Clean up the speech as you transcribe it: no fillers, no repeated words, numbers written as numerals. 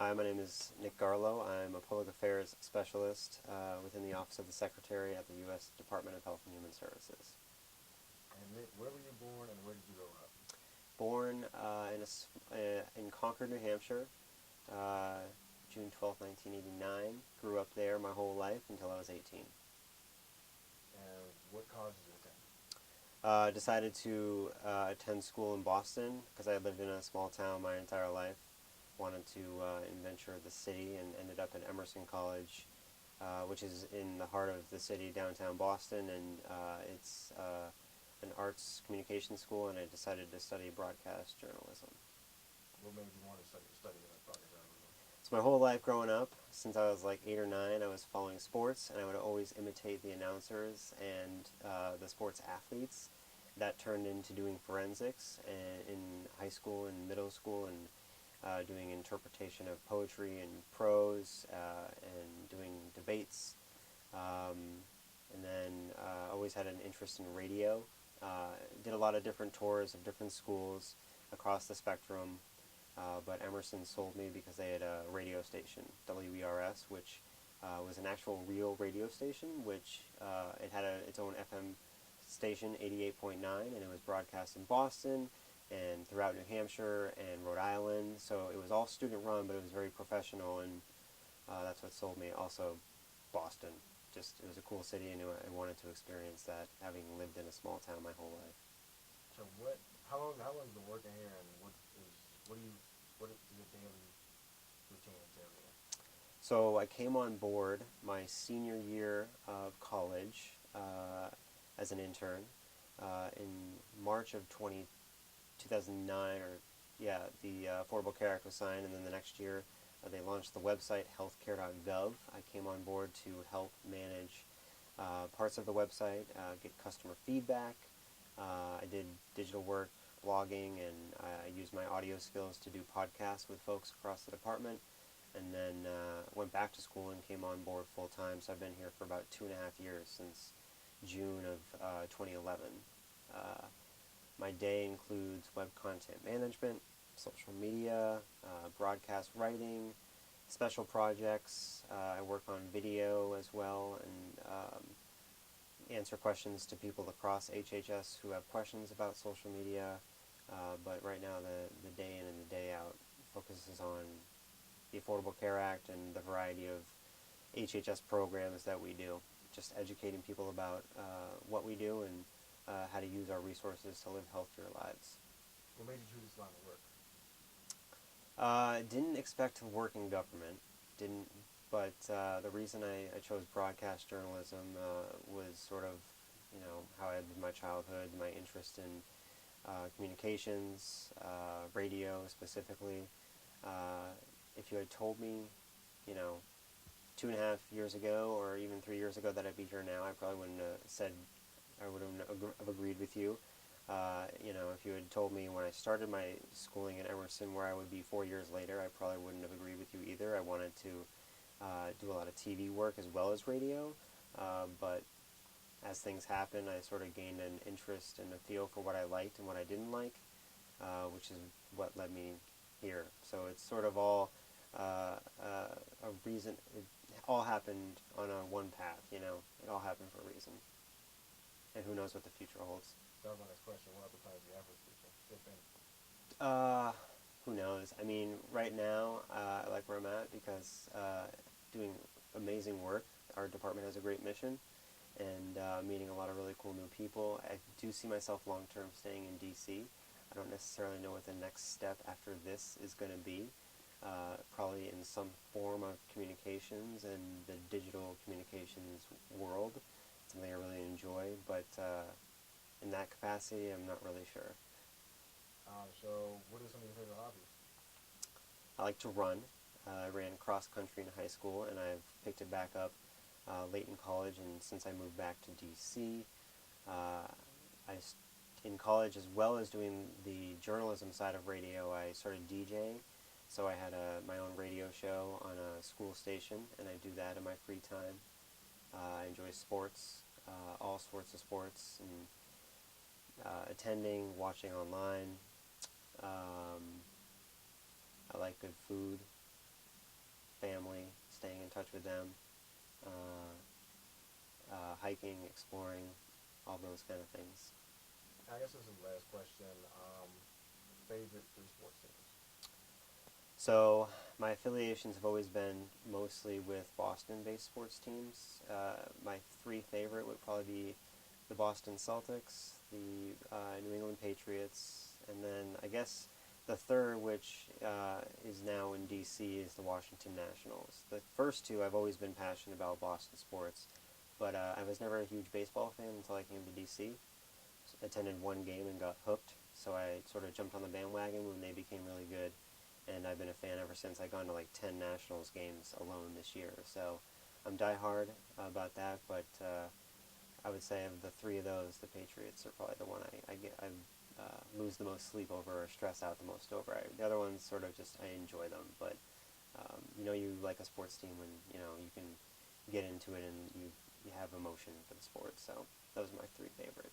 Hi, my name is Nick Garlow. I'm a public affairs specialist within the Office of the Secretary at the U.S. Department of Health and Human Services. And Nick, where were you born and where did you grow up? Born in Concord, New Hampshire, uh, June 12th, 1989. Grew up there my whole life until I was 18. And what college did you attend? Decided to attend school in Boston because I had lived in a small town my entire life. Wanted to adventure the city and ended up at Emerson College, which is in the heart of the city, downtown Boston, and it's an arts communication school, and I decided to study broadcast journalism. What made you want to study broadcast journalism? So my whole life growing up, since I was like 8 or 9, I was following sports, and I would always imitate the announcers and the sports athletes. That turned into doing forensics in high school and middle school, and doing interpretation of poetry and prose, and doing debates. And then always had an interest in radio. Did a lot of different tours of different schools across the spectrum. But Emerson sold me because they had a radio station, WERS, which was an actual real radio station, which it had its own FM station, 88.9, and it was broadcast in Boston and throughout New Hampshire and Rhode Island. So it was all student run, but it was very professional, and that's what sold me. Also, Boston. Just, it was a cool city, and I wanted to experience that, having lived in a small town my whole life. So how long have you been working here, and what is your daily routine entail here? So I came on board my senior year of college as an intern in March of 2009, or yeah, the Affordable Care Act was signed, and then the next year they launched the website healthcare.gov. I came on board to help manage parts of the website, get customer feedback. I did digital work, blogging, and I used my audio skills to do podcasts with folks across the department. And then went back to school and came on board full time. So I've been here for about 2.5 years, since June of 2011. My day includes web content management, social media, broadcast writing, special projects. I work on video as well, and answer questions to people across HHS who have questions about social media. But right now, the day in and the day out focuses on the Affordable Care Act and the variety of HHS programs that we do. Just educating people about what we do and how to use our resources to live healthier lives. What made you choose this line of work? Didn't expect to work in government. Didn't, but the reason I chose broadcast journalism was sort of, how I had my childhood, my interest in communications, radio specifically. If you had told me, you know, 2.5 years ago or even 3 years ago that I'd be here now, I probably wouldn't have said, I wouldn't have agreed with you. If you had told me when I started my schooling at Emerson where I would be 4 years later, I probably wouldn't have agreed with you either. I wanted to do a lot of TV work as well as radio, but as things happened, I sort of gained an interest and a feel for what I liked and what I didn't like, which is what led me here. So it's sort of all a reason. It all happened on a one path. It all happened for a reason, and who knows what the future holds. That was my next question. What other plans do you have for the future, if any? Who knows? I mean, right now, I like where I'm at because doing amazing work. Our department has a great mission, and meeting a lot of really cool new people. I do see myself long-term staying in D.C. I don't necessarily know what the next step after this is going to be. Probably in some form of communications and the digital communications world. It's something I really enjoy, but in that capacity, I'm not really sure. So what are some of your favorite hobbies? I like to run. I ran cross country in high school, and I've picked it back up late in college. And since I moved back to DC, in college, as well as doing the journalism side of radio, I started DJing. So I had my own radio show on a school station, and I do that in my free time. I enjoy sports, all sorts of sports, and attending, watching online. I like good food. touch with them. Uh, Hiking, exploring, all those kind of things. I guess this is the last question. Favorite three sports teams? So my affiliations have always been mostly with Boston-based sports teams. My three favorite would probably be the Boston Celtics, the New England Patriots, and then I guess the third, which is now in D.C., is the Washington Nationals. The first two, I've always been passionate about Boston sports, but I was never a huge baseball fan until I came to D.C. Attended one game and got hooked, so I sort of jumped on the bandwagon when they became really good, and I've been a fan ever since. I've gone to like 10 Nationals games alone this year, so I'm diehard about that, but I would say of the three of those, the Patriots are probably the one I lose the most sleep over or stress out the most over. The other ones sort of just I enjoy them, but you like a sports team when you can get into it and you have emotion for the sport. So those are my three favorite.